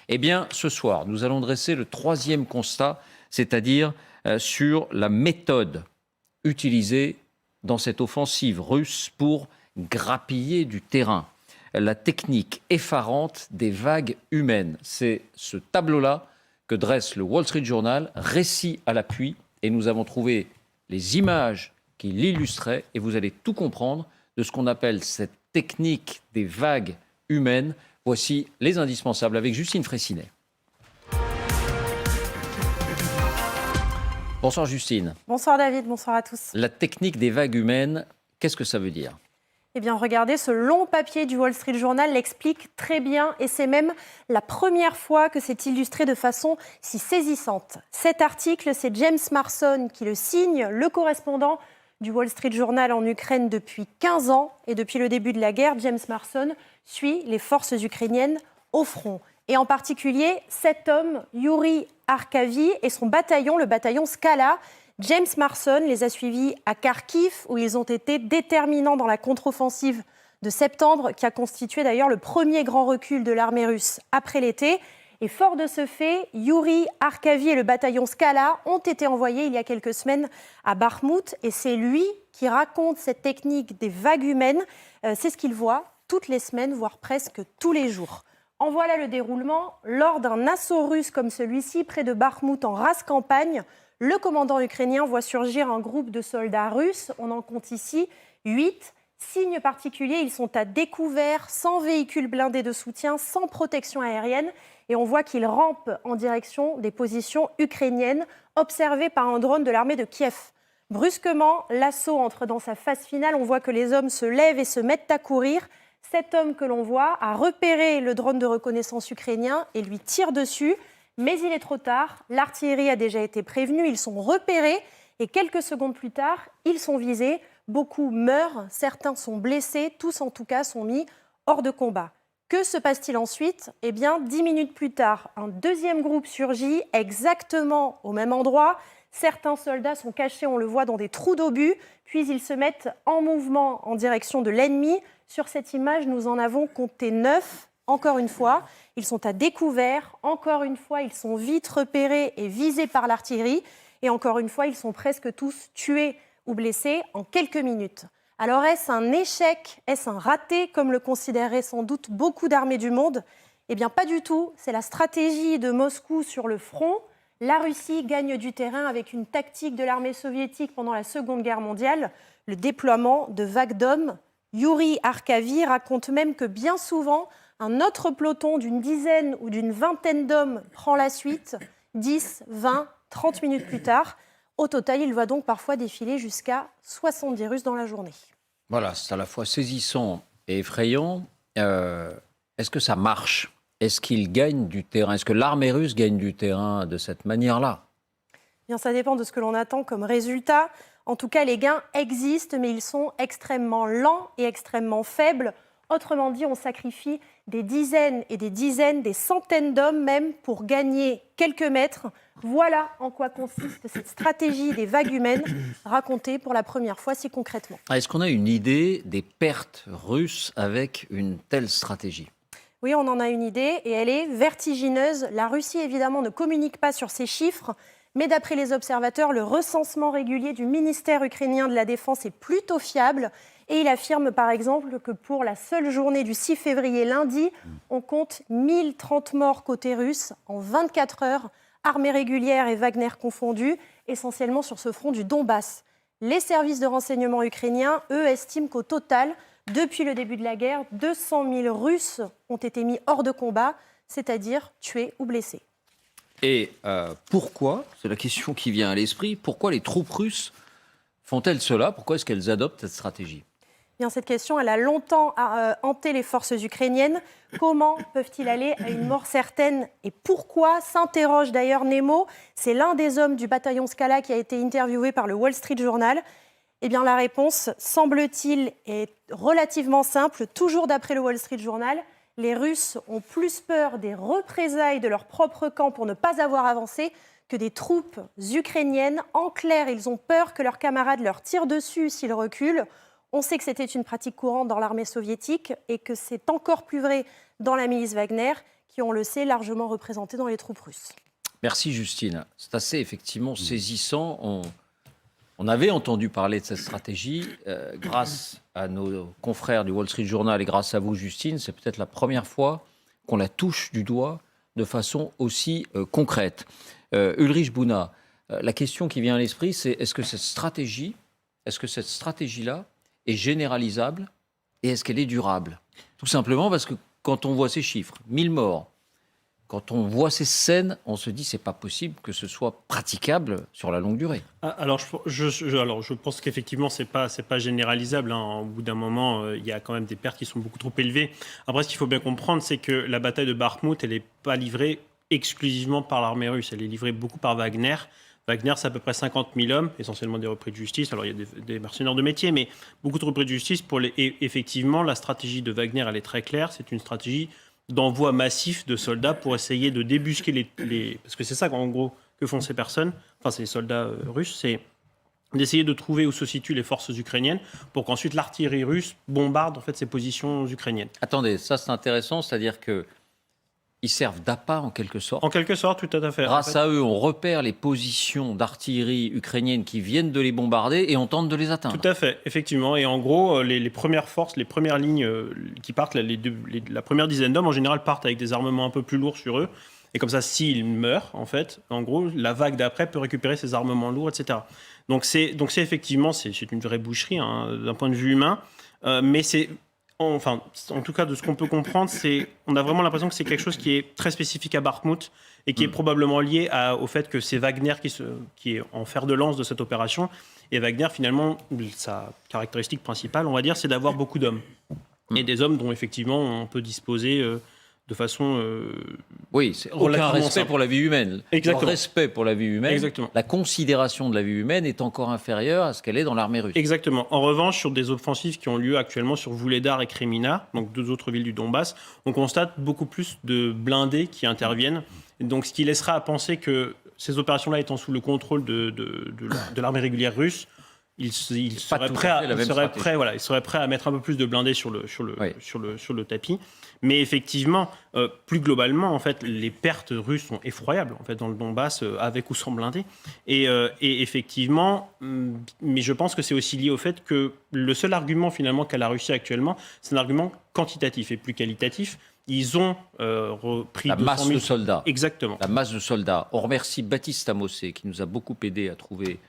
Eh bien, ce soir, nous allons dresser le troisième constat, c'est-à-dire sur la méthode utilisée dans cette offensive russe pour grappiller du terrain. La technique effarante des vagues humaines. C'est ce tableau-là que dresse le Wall Street Journal, récit à l'appui, et nous avons trouvé les images qui l'illustraient, et vous allez tout comprendre de ce qu'on appelle cette technique des vagues humaines. Voici les indispensables avec Justine Fraissinet. Bonsoir Justine. Bonsoir David, bonsoir à tous. La technique des vagues humaines, qu'est-ce que ça veut dire ? Eh bien, regardez, ce long papier du Wall Street Journal l'explique très bien et c'est même la première fois que c'est illustré de façon si saisissante. Cet article, c'est James Marson qui le signe, le correspondant du Wall Street Journal en Ukraine depuis 15 ans. Et depuis le début de la guerre, James Marson suit les forces ukrainiennes au front. Et en particulier, cet homme, Yuri Arkavi, et son bataillon, le bataillon Skala. James Marson les a suivis à Kharkiv, où ils ont été déterminants dans la contre-offensive de septembre, qui a constitué d'ailleurs le premier grand recul de l'armée russe après l'été. Et fort de ce fait, Yuri Arkavi et le bataillon Skala ont été envoyés il y a quelques semaines à Bakhmout. Et c'est lui qui raconte cette technique des vagues humaines. C'est ce qu'il voit toutes les semaines, voire presque tous les jours. En voilà le déroulement. Lors d'un assaut russe comme celui-ci, près de Bakhmout, en rase campagne, le commandant ukrainien voit surgir un groupe de soldats russes. On en compte ici 8. Signe particulier, ils sont à découvert, sans véhicule blindé de soutien, sans protection aérienne. Et on voit qu'ils rampent en direction des positions ukrainiennes, observées par un drone de l'armée de Kiev. Brusquement, l'assaut entre dans sa phase finale. On voit que les hommes se lèvent et se mettent à courir. Cet homme que l'on voit a repéré le drone de reconnaissance ukrainien et lui tire dessus. Mais il est trop tard, l'artillerie a déjà été prévenue, ils sont repérés et quelques secondes plus tard, ils sont visés. Beaucoup meurent, certains sont blessés, tous en tout cas sont mis hors de combat. Que se passe-t-il ensuite ? Eh bien, 10 minutes plus tard, un deuxième groupe surgit exactement au même endroit. Certains soldats sont cachés, on le voit, dans des trous d'obus, puis ils se mettent en mouvement en direction de l'ennemi. Sur cette image, nous en avons compté 9. Encore une fois, ils sont à découvert. Encore une fois, ils sont vite repérés et visés par l'artillerie. Et encore une fois, ils sont presque tous tués ou blessés en quelques minutes. Alors, est-ce un échec ? Est-ce un raté, comme le considéraient sans doute beaucoup d'armées du monde ? Eh bien, pas du tout. C'est la stratégie de Moscou sur le front. La Russie gagne du terrain avec une tactique de l'armée soviétique pendant la Seconde Guerre mondiale, le déploiement de vagues d'hommes. Yuri Arkavi raconte même que bien souvent, un autre peloton d'une dizaine ou d'une vingtaine d'hommes prend la suite, 10, 20, 30 minutes plus tard. Au total, il va donc parfois défiler jusqu'à 70 Russes dans la journée. Voilà, c'est à la fois saisissant et effrayant. Est-ce que ça marche ? Est-ce qu'ils gagnent du terrain ? Est-ce que l'armée russe gagne du terrain de cette manière-là ? Bien, ça dépend de ce que l'on attend comme résultat. En tout cas, les gains existent, mais ils sont extrêmement lents et extrêmement faibles. Autrement dit, on sacrifie des dizaines et des dizaines, des centaines d'hommes même pour gagner quelques mètres. Voilà en quoi consiste cette stratégie des vagues humaines, racontée pour la première fois si concrètement. Est-ce qu'on a une idée des pertes russes avec une telle stratégie ? Oui, on en a une idée et elle est vertigineuse. La Russie, évidemment, ne communique pas sur ces chiffres, mais d'après les observateurs, le recensement régulier du ministère ukrainien de la Défense est plutôt fiable. Et il affirme par exemple que pour la seule journée du 6 février, lundi, on compte 1030 morts côté russe en 24 heures, armée régulière et Wagner confondus, essentiellement sur ce front du Donbass. Les services de renseignement ukrainiens, eux, estiment qu'au total, depuis le début de la guerre, 200 000 Russes ont été mis hors de combat, c'est-à-dire tués ou blessés. Et pourquoi, c'est la question qui vient à l'esprit, pourquoi les troupes russes font-elles cela ? Pourquoi est-ce qu'elles adoptent cette stratégie ? Bien, cette question, elle a longtemps hanté les forces ukrainiennes. Comment peuvent-ils aller à une mort certaine ? Et pourquoi, s'interroge d'ailleurs Nemo. C'est l'un des hommes du bataillon Skala qui a été interviewé par le Wall Street Journal. Eh bien, la réponse, semble-t-il, est relativement simple. Toujours d'après le Wall Street Journal, les Russes ont plus peur des représailles de leur propre camp pour ne pas avoir avancé que des troupes ukrainiennes. En clair, ils ont peur que leurs camarades leur tirent dessus s'ils reculent. On sait que c'était une pratique courante dans l'armée soviétique et que c'est encore plus vrai dans la milice Wagner, qui, on le sait, largement représentés dans les troupes russes. Merci Justine. C'est assez effectivement saisissant. On avait entendu parler de cette stratégie grâce à nos confrères du Wall Street Journal et grâce à vous Justine. C'est peut-être la première fois qu'on la touche du doigt de façon aussi concrète. Ulrich Bouna, la question qui vient à l'esprit, c'est est-ce que cette stratégie-là est généralisable et est-ce qu'elle est durable? Tout simplement parce que quand on voit ces chiffres, 1000 morts, quand on voit ces scènes, on se dit c'est pas possible que ce soit praticable sur la longue durée. Alors, je pense qu'effectivement, c'est pas généralisable. Hein. Au bout d'un moment, il y a quand même des pertes qui sont beaucoup trop élevées. Après, ce qu'il faut bien comprendre, c'est que la bataille de Bakhmout, elle n'est pas livrée exclusivement par l'armée russe. Elle est livrée beaucoup par Wagner. Wagner, c'est à peu près 50 000 hommes, essentiellement des repris de justice. Alors, il y a des mercenaires de métier, mais beaucoup de repris de justice. Et effectivement, la stratégie de Wagner, elle est très claire. C'est une stratégie d'envoi massif de soldats pour essayer de débusquer parce que c'est ça, en gros, que font ces personnes, enfin, ces soldats russes, c'est d'essayer de trouver où se situent les forces ukrainiennes pour qu'ensuite l'artillerie russe bombarde, en fait, ces positions ukrainiennes. Attendez, ça c'est intéressant, c'est-à-dire que ils servent d'appât en quelque sorte. En quelque sorte, tout à fait. Grâce à eux, on repère les positions d'artillerie ukrainienne qui viennent de les bombarder et on tente de les atteindre. Tout à fait, effectivement. Et en gros, les premières forces, les premières lignes qui partent, la première dizaine d'hommes, en général, partent avec des armements un peu plus lourds sur eux. Et comme ça, s'ils meurent, en fait, en gros, la vague d'après peut récupérer ces armements lourds, etc. Donc c'est effectivement, c'est une vraie boucherie hein, d'un point de vue humain. Mais c'est... Enfin, en tout cas, de ce qu'on peut comprendre, on a vraiment l'impression que c'est quelque chose qui est très spécifique à Bakhmout et qui est probablement lié au fait que c'est Wagner qui est en fer de lance de cette opération. Et Wagner, finalement, sa caractéristique principale, on va dire, c'est d'avoir beaucoup d'hommes. Et des hommes dont, effectivement, on peut disposer de façon oui, c'est aucun respect simple. Pour la vie humaine. Exactement. Le respect pour la vie humaine, Exactement. La considération de la vie humaine est encore inférieure à ce qu'elle est dans l'armée russe. Exactement. En revanche, sur des offensives qui ont lieu actuellement sur Vuhledar et Kremina, donc deux autres villes du Donbass, on constate beaucoup plus de blindés qui interviennent. Donc, ce qui laissera à penser que ces opérations-là étant sous le contrôle de l'armée régulière russe, il serait prêt à mettre un peu plus de blindés sur le tapis. Mais effectivement, plus globalement, en fait, les pertes russes sont effroyables en fait, dans le Donbass, avec ou sans blindés. Et effectivement, mais je pense que c'est aussi lié au fait que le seul argument finalement qu'a la Russie actuellement, c'est un argument quantitatif et plus qualitatif. Ils ont repris la masse de soldats. Exactement. La masse de soldats. On remercie Baptiste Amossé qui nous a beaucoup aidé à trouver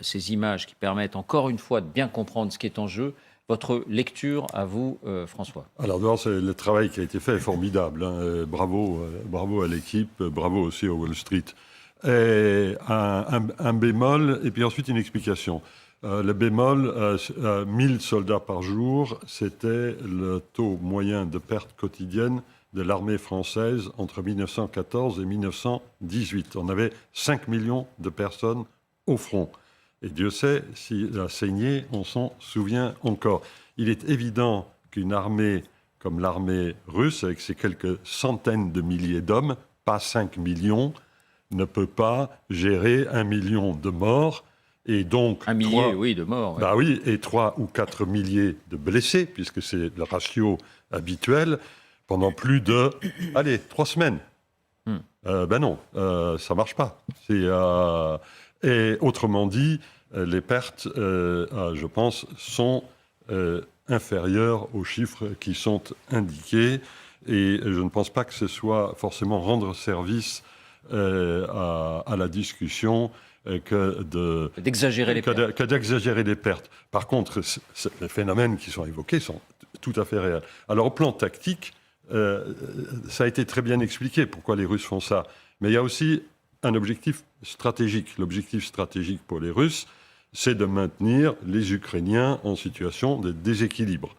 ces images qui permettent encore une fois de bien comprendre ce qui est en jeu. Votre lecture à vous, François. Alors d'abord, le travail qui a été fait est formidable. Hein. Bravo à l'équipe, bravo aussi au Wall Street. Et un bémol, et puis ensuite une explication. Le bémol, 1000 soldats par jour, c'était le taux moyen de perte quotidienne de l'armée française entre 1914 et 1918. On avait 5 millions de personnes au front. Et Dieu sait, s'il a saigné, on s'en souvient encore. Il est évident qu'une armée comme l'armée russe, avec ses quelques centaines de milliers d'hommes, pas 5 millions, ne peut pas gérer 1 million de morts. Et donc, 1 millier, oui, de morts. Bah oui, et 3 ou 4 milliers de blessés, puisque c'est le ratio habituel, pendant plus de, 3 semaines. Ben non, ça ne marche pas. Et autrement dit, les pertes, je pense, sont inférieures aux chiffres qui sont indiqués. Et je ne pense pas que ce soit forcément rendre service à la discussion que d'exagérer les pertes. Par contre, les phénomènes qui sont évoqués sont tout à fait réels. Alors, au plan tactique, ça a été très bien expliqué pourquoi les Russes font ça. Mais il y a aussi un objectif stratégique. L'objectif stratégique pour les Russes, c'est de maintenir les Ukrainiens en situation de déséquilibre.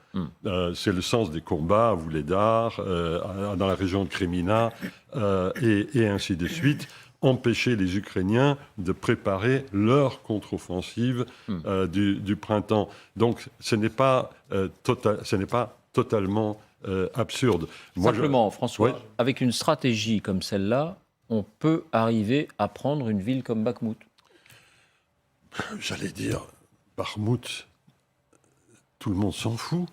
C'est le sens des combats à Vuhledar, dans la région de Kremina, et ainsi de suite. Empêcher les Ukrainiens de préparer leur contre-offensive du printemps. Donc, ce n'est pas totalement absurde. Simplement, François, avec une stratégie comme celle-là, on peut arriver à prendre une ville comme Bakhmout. J'allais dire, Bakhmout, tout le monde s'en fout.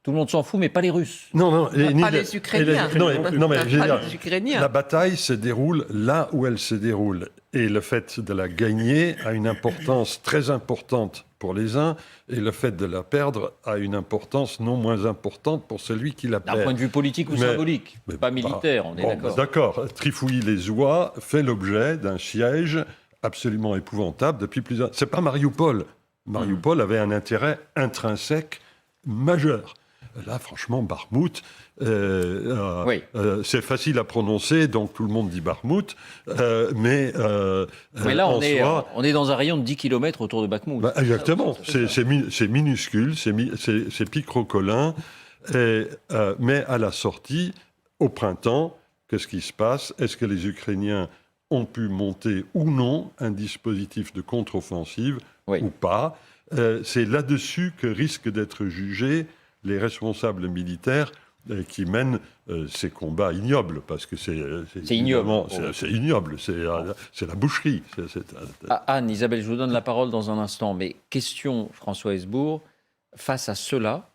Tout le monde s'en fout, mais pas les Russes. Non, Pas les Ukrainiens. Non, mais je veux Pas dire, les Ukrainiens. la bataille se déroule là où elle se déroule. Et le fait de la gagner a une importance très importante pour les uns, et le fait de la perdre a une importance non moins importante pour celui qui la perd. D'un point de vue politique ou Mais- symbolique, mais pas militaire, on est d'accord. D'accord. Trifouilly-les-Oies fait l'objet d'un siège absolument épouvantable depuis plusieurs... C'est pas Mariupol. Mariupol avait un intérêt intrinsèque majeur. Là, franchement, Bakhmout, Oui. c'est facile à prononcer, donc tout le monde dit Bakhmout, mais là, en soi, on est dans un rayon de 10 km autour de Bakhmout. bah, exactement, c'est minuscule, c'est picrocolin, mais à la sortie, au printemps, qu'est-ce qui se passe? Est-ce que les Ukrainiens ont pu monter ou non un dispositif de contre-offensive Oui. ou pas? C'est là-dessus que risquent d'être jugés les responsables militaires qui mènent ces combats ignobles, parce que c'est ignoble. évidemment, c'est ignoble, c'est la boucherie. Anne, Isabelle, je vous donne la parole dans un instant, mais question, François Hesbourg, face à cela,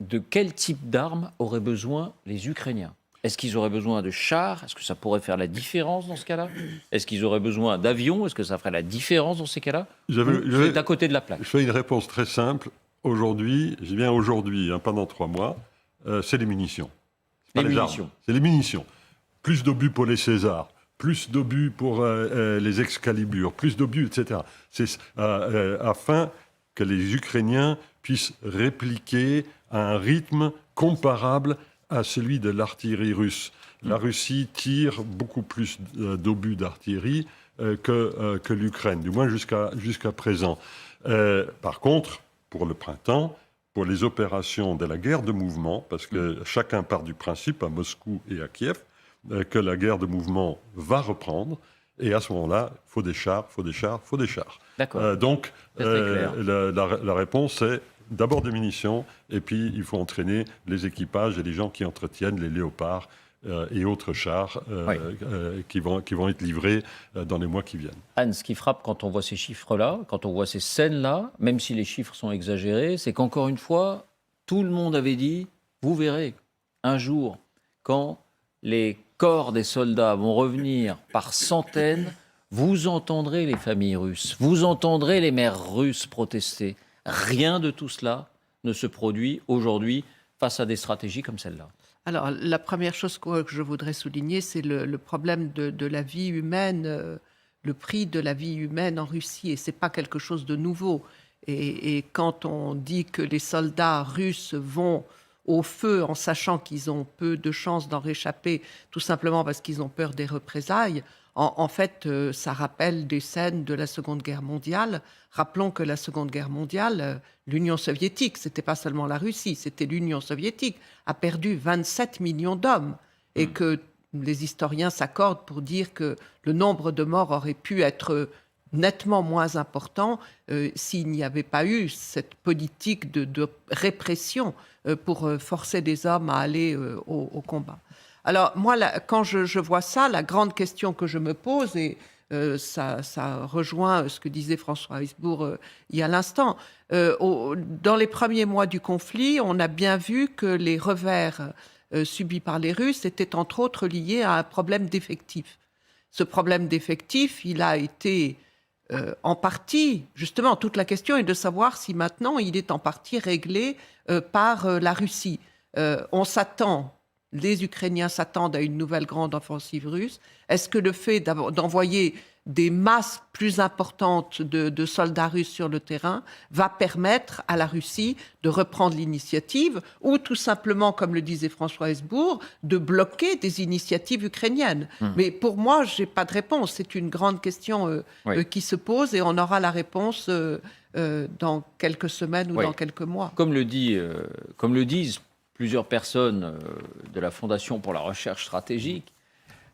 de quel type d'armes auraient besoin les Ukrainiens? Est-ce qu'ils auraient besoin de chars? Est-ce que ça pourrait faire la différence dans ce cas-là? Est-ce qu'ils auraient besoin d'avions? Est-ce que ça ferait la différence dans ces cas-là? Vous êtes à côté de la plaque. Je fais une réponse très simple. Aujourd'hui, je dis bien aujourd'hui, hein, pendant 3 mois, c'est les munitions. C'est pas Les armes, munitions. c'est les munitions. Plus d'obus pour les Césars, plus d'obus pour les Excalibur, plus d'obus, etc. C'est afin que les Ukrainiens puissent répliquer à un rythme comparable à celui de l'artillerie russe. La Russie tire beaucoup plus d'obus d'artillerie que l'Ukraine, du moins jusqu'à présent. Par contre, pour le printemps, pour les opérations de la guerre de mouvement, parce que chacun part du principe, à Moscou et à Kiev, que la guerre de mouvement va reprendre, et à ce moment-là, il faut des chars, il faut des chars. D'accord. Donc, C'est très clair. la réponse est d'abord des munitions, et puis il faut entraîner les équipages et les gens qui entretiennent les léopards et autres chars qui vont être livrés dans les mois qui viennent. Anne, ce qui frappe quand on voit ces chiffres-là, quand on voit ces scènes-là, même si les chiffres sont exagérés, c'est qu'encore une fois, tout le monde avait dit, vous verrez, un jour, quand les corps des soldats vont revenir par centaines, vous entendrez les familles russes, vous entendrez les mères russes protester. Rien de tout cela ne se produit aujourd'hui face à des stratégies comme celle-là. Alors, la première chose que je voudrais souligner, c'est le problème de la vie humaine, le prix de la vie humaine en Russie, et ce n'est pas quelque chose de nouveau. Et quand on dit que les soldats russes vont au feu en sachant qu'ils ont peu de chances d'en réchapper, tout simplement parce qu'ils ont peur des représailles, en fait, ça rappelle des scènes de la Seconde Guerre mondiale. Rappelons que la Seconde Guerre mondiale, l'Union soviétique, ce n'était pas seulement la Russie, c'était l'Union soviétique, a perdu 27 millions d'hommes. Et que les historiens s'accordent pour dire que le nombre de morts aurait pu être nettement moins important s'il n'y avait pas eu cette politique de répression pour forcer des hommes à aller au combat. Alors moi, quand je vois ça, la grande question que je me pose, et ça rejoint ce que disait François Hesbourg il y a l'instant, dans les premiers mois du conflit, on a bien vu que les revers subis par les Russes étaient entre autres liés à un problème d'effectifs. Ce problème d'effectifs, il a été en partie, justement, toute la question est de savoir si maintenant il est en partie réglé par la Russie. Les Ukrainiens s'attendent à une nouvelle grande offensive russe. Est-ce que le fait d'envoyer des masses plus importantes de soldats russes sur le terrain va permettre à la Russie de reprendre l'initiative, ou tout simplement, comme le disait François Hesbourg, de bloquer des initiatives ukrainiennes? Mais pour moi, je n'ai pas de réponse. C'est une grande question qui se pose, et on aura la réponse dans quelques semaines ou dans quelques mois. Comme le disent plusieurs personnes de la Fondation pour la recherche stratégique,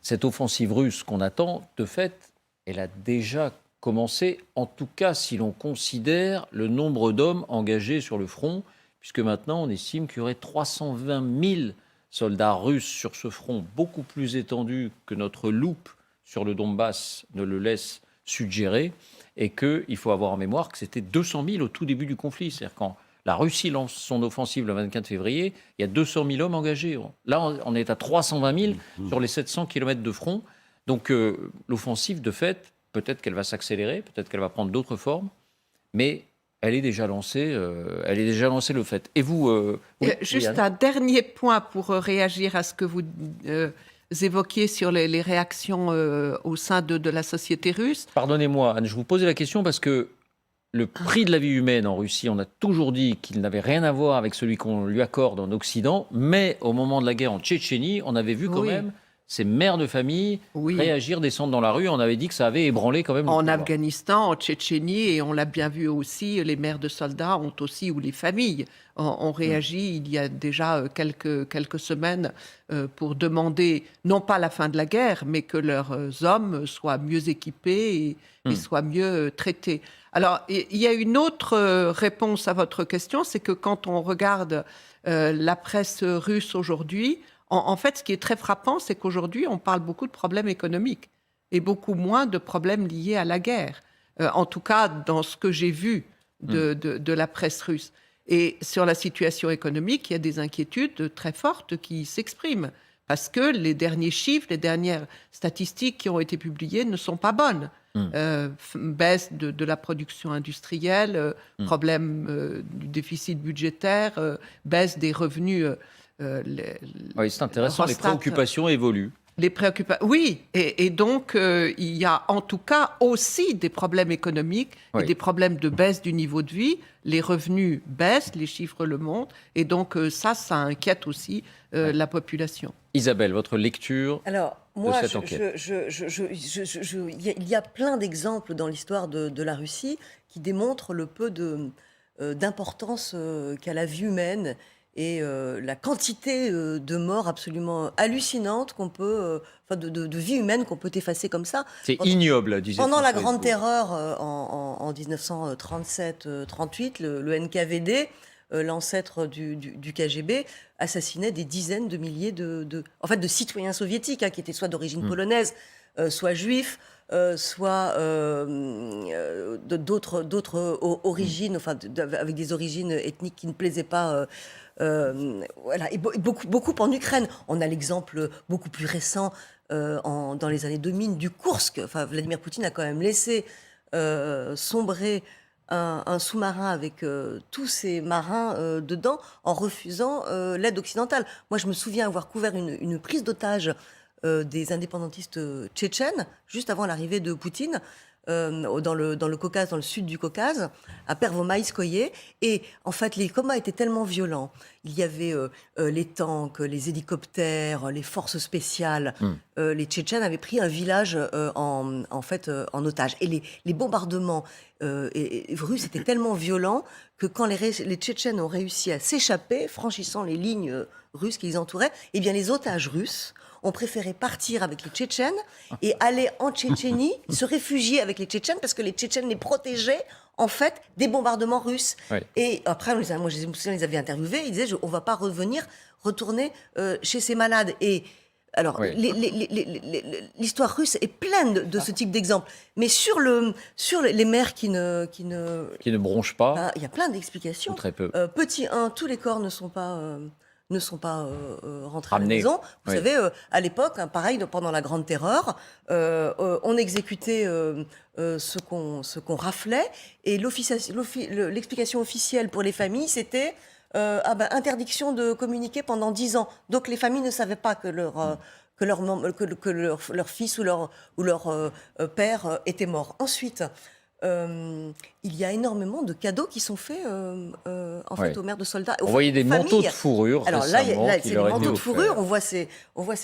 cette offensive russe qu'on attend, de fait, elle a déjà commencé, en tout cas si l'on considère le nombre d'hommes engagés sur le front, puisque maintenant on estime qu'il y aurait 320 000 soldats russes sur ce front, beaucoup plus étendu que notre loupe sur le Donbass ne le laisse suggérer, et qu'il faut avoir en mémoire que c'était 200 000 au tout début du conflit. C'est-à-dire quand La Russie lance son offensive le 24 février. Il y a 200 000 hommes engagés. Là, on est à 320 000 sur les 700 km de front. Donc, l'offensive, de fait, peut-être qu'elle va s'accélérer, peut-être qu'elle va prendre d'autres formes, mais elle est déjà lancée. Elle est déjà lancée, le fait. Et vous, Juste Anne un dernier point pour réagir à ce que vous évoquiez sur les réactions au sein de la société russe. Pardonnez-moi, Anne, je vous posais la question parce que le prix de la vie humaine en Russie, on a toujours dit qu'il n'avait rien à voir avec celui qu'on lui accorde en Occident, mais au moment de la guerre en Tchétchénie, on avait vu quand même ces mères de famille réagir, descendre dans la rue. On avait dit que ça avait ébranlé quand même. En Afghanistan, en Tchétchénie, et on l'a bien vu aussi, les mères de soldats ont aussi, ou les familles, ont réagi il y a déjà quelques semaines pour demander, non pas la fin de la guerre, mais que leurs hommes soient mieux équipés et soient mieux traités. Alors, il y a une autre réponse à votre question, c'est que quand on regarde la presse russe aujourd'hui, en fait, ce qui est très frappant, c'est qu'aujourd'hui, on parle beaucoup de problèmes économiques et beaucoup moins de problèmes liés à la guerre. En tout cas, dans ce que j'ai vu de la presse russe. Et sur la situation économique, il y a des inquiétudes très fortes qui s'expriment. Parce que les derniers chiffres, les dernières statistiques qui ont été publiées ne sont pas bonnes. Baisse de la production industrielle, problème du déficit budgétaire, baisse des revenus. Oui, c'est intéressant, les préoccupations évoluent. Oui, et donc il y a en tout cas aussi des problèmes économiques et des problèmes de baisse du niveau de vie. Les revenus baissent, les chiffres le montrent, et donc ça inquiète aussi la population. Isabelle, votre lecture moi, de cette enquête. il y a plein d'exemples dans l'histoire de la Russie qui démontrent le peu d'importance qu'a la vie humaine et la quantité de morts absolument hallucinante qu'on peut, de vie humaine qu'on peut effacer comme ça. C'est ignoble, disait Pendant la François Grande Hesbourg. Terreur en 1937-38, le NKVD, l'ancêtre du KGB, assassinait des dizaines de milliers de citoyens soviétiques, qui étaient soit d'origine polonaise, soit juifs, soit d'autres origines, avec des origines ethniques qui ne plaisaient pas. Et beaucoup en Ukraine. On a l'exemple beaucoup plus récent dans les années 2000 du Koursk. Vladimir Poutine a quand même laissé sombrer un sous-marin avec tous ces marins dedans en refusant l'aide occidentale. Moi, je me souviens avoir couvert une prise d'otage des indépendantistes tchétchènes juste avant l'arrivée de Poutine. Dans le Caucase, dans le sud du Caucase, à Pervomaïskoye. Et en fait, les combats étaient tellement violents. Il y avait les tanks, les hélicoptères, les forces spéciales. Les Tchétchènes avaient pris un village en otage. Et les bombardements russes étaient tellement violents que quand les Tchétchènes ont réussi à s'échapper, franchissant les lignes russes qui les entouraient, eh bien les otages russes ont préféré partir avec les Tchétchènes et aller en Tchétchénie, se réfugier avec les Tchétchènes parce que les Tchétchènes les protégeaient en fait des bombardements russes. Oui. Et après, moi je me souviens, les avait interviewés, ils disaient on va pas retourner chez ces malades. Et alors, l'histoire russe est pleine de ce type d'exemples. Mais sur les mères qui ne bronchent pas, il y a plein d'explications. Très peu. Petit 1, tous les corps ne sont pas rentrés à la maison. Vous savez, à l'époque, pareil, pendant la Grande Terreur, on exécutait ce qu'on raflait. Et l'explication officielle pour les familles, c'était interdiction de communiquer pendant 10 ans. Donc les familles ne savaient pas que leur fils ou leur père était mort. Ensuite, il y a énormément de cadeaux qui sont faits aux mères de soldats. On voyait des manteaux de fourrure. Alors là, c'est des manteaux de fourrure. On voit ces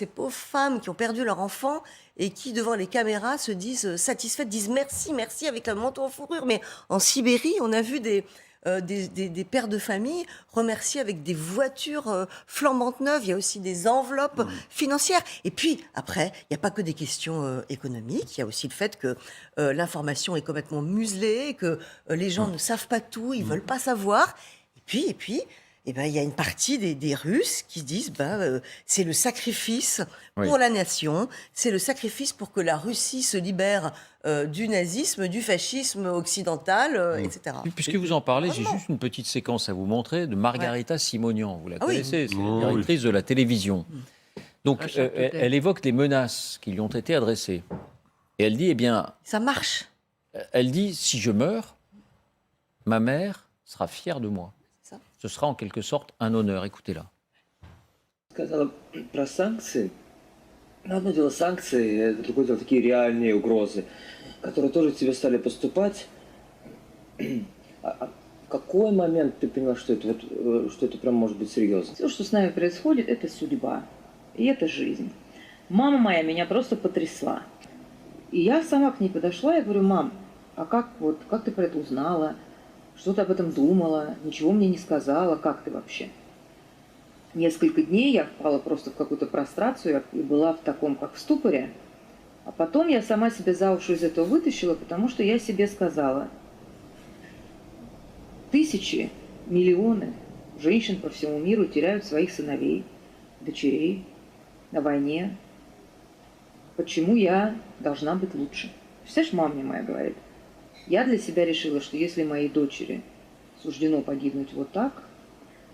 pauvres femmes qui ont perdu leur enfant et qui, devant les caméras, se disent satisfaites, disent merci avec un manteau en fourrure. Mais en Sibérie, on a vu des pères de famille remercier avec des voitures flambantes neuves. Il y a aussi des enveloppes financières. Et puis, après, il n'y a pas que des questions économiques. Il y a aussi le fait que l'information est complètement muselée, que les gens ne savent pas tout, ils ne veulent pas savoir. Et puis, eh ben, il y a une partie des Russes qui disent c'est le sacrifice Oui. pour la nation, c'est le sacrifice pour que la Russie se libère du nazisme, du fascisme occidental, etc. Puisque vous en parlez, j'ai Vraiment. juste une petite séquence à vous montrer de Margarita Simonian. Vous la Ah oui. connaissez, c'est Oh, la oui. directrice de la télévision. Donc, Un château d'air. elle évoque les menaces qui lui ont été adressées. Et elle dit, Ça marche. si je meurs, ma mère sera fière de moi. C'est ça. Ce sera en quelque sorte un honneur. Écoutez-la. Сказала про санкции. Но одно дело санкции, другое дело такие реальные угрозы, которые тоже к тебе стали поступать. В какой момент ты поняла, что это прям может быть серьезно? Все, что с нами происходит, это судьба. И это жизнь. Мама моя меня просто потрясла. И я сама к ней подошла и говорю: мам, а как ты про это узнала? Что ты об этом думала? Ничего мне не сказала. Как ты вообще? Несколько дней я впала просто в какую-то прострацию и была в таком, как в ступоре. А потом я сама себя за уши из этого вытащила, потому что я себе сказала: тысячи, миллионы женщин по всему миру теряют своих сыновей, дочерей на войне. Почему я должна быть лучше? Представляешь, мама мне моя говорит: я для себя решила, что если моей дочери суждено погибнуть вот так,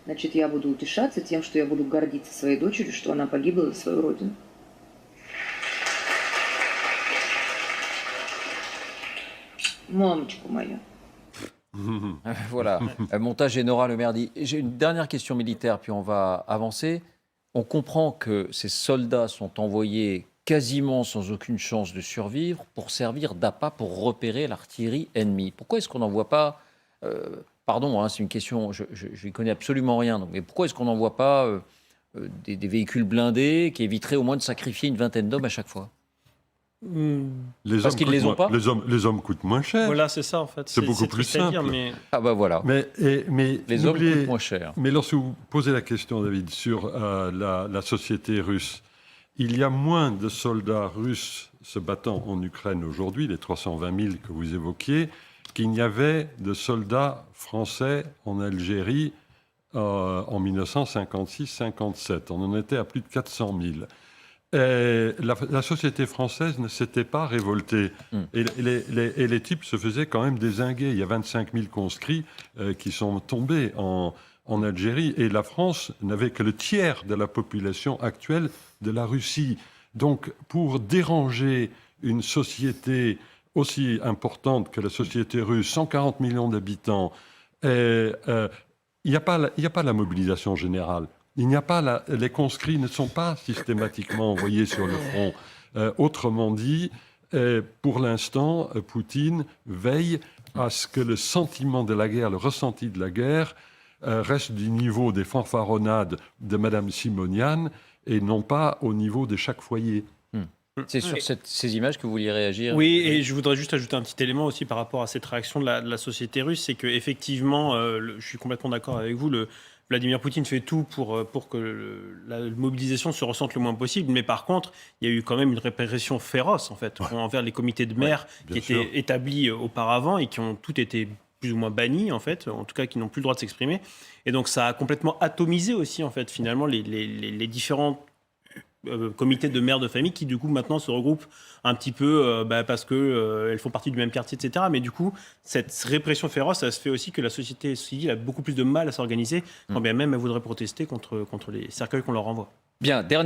значит, я буду утешаться тем, что я буду гордиться своей дочерью, что она погибла за свою родину. Мамочка моя. Voilà, montage et Nora Le Maire dit. J'ai une dernière question militaire, puis on va avancer. On comprend que ces soldats sont envoyés quasiment sans aucune chance de survivre pour servir d'appât pour repérer l'artillerie ennemie. Pourquoi est-ce qu'on n'envoie pas... pardon, hein, c'est une question, je n'y connais absolument rien, donc, mais pourquoi est-ce qu'on n'envoie pas des véhicules blindés qui éviteraient au moins de sacrifier une vingtaine d'hommes à chaque fois? Les Parce hommes qu'ils coûtent les ont moins- pas les hommes coûtent moins cher. Voilà, c'est ça en fait. C'est beaucoup plus triste à dire, simple. mais Ah bah voilà, Mais les hommes n'oubliez- coûtent moins cher. Mais lorsque vous posez la question, David, sur la société russe, il y a moins de soldats russes se battant en Ukraine aujourd'hui, les 320 000 que vous évoquiez, qu'il n'y avait de soldats français en Algérie en 1956-57. On en était à plus de 400 000. Et la société française ne s'était pas révoltée. Et les types se faisaient quand même dézinguer. Il y a 25 000 conscrits qui sont tombés en Algérie. Et la France n'avait que le tiers de la population actuelle de la Russie. Donc, pour déranger une société aussi importante que la société russe, 140 millions d'habitants, il n'y a pas la mobilisation générale. Il n'y a pas les conscrits ne sont pas systématiquement envoyés sur le front. Autrement dit, pour l'instant, Poutine veille à ce que le sentiment de la guerre, le ressenti de la guerre, reste du niveau des fanfaronnades de Madame Simonian et non pas au niveau de chaque foyer. C'est sur ces images que vous vouliez réagir? oui, et je voudrais juste ajouter un petit élément aussi par rapport à cette réaction de la société russe, c'est qu'effectivement, je suis complètement d'accord avec vous, Vladimir Poutine fait tout pour que la mobilisation se ressente le moins possible, mais par contre, il y a eu quand même une répression féroce en fait, envers les comités de maires qui bien sûr. étaient établis auparavant et qui ont tous été plus ou moins bannis en fait, en tout cas qui n'ont plus le droit de s'exprimer. Et donc ça a complètement atomisé aussi en fait finalement les différents comités de mères de famille qui du coup maintenant se regroupent un petit peu parce que elles font partie du même quartier, etc. Mais du coup, cette répression féroce, ça se fait aussi que la société civile a beaucoup plus de mal à s'organiser, quand bien même elle voudrait protester contre les cercueils qu'on leur envoie. Bien, dernier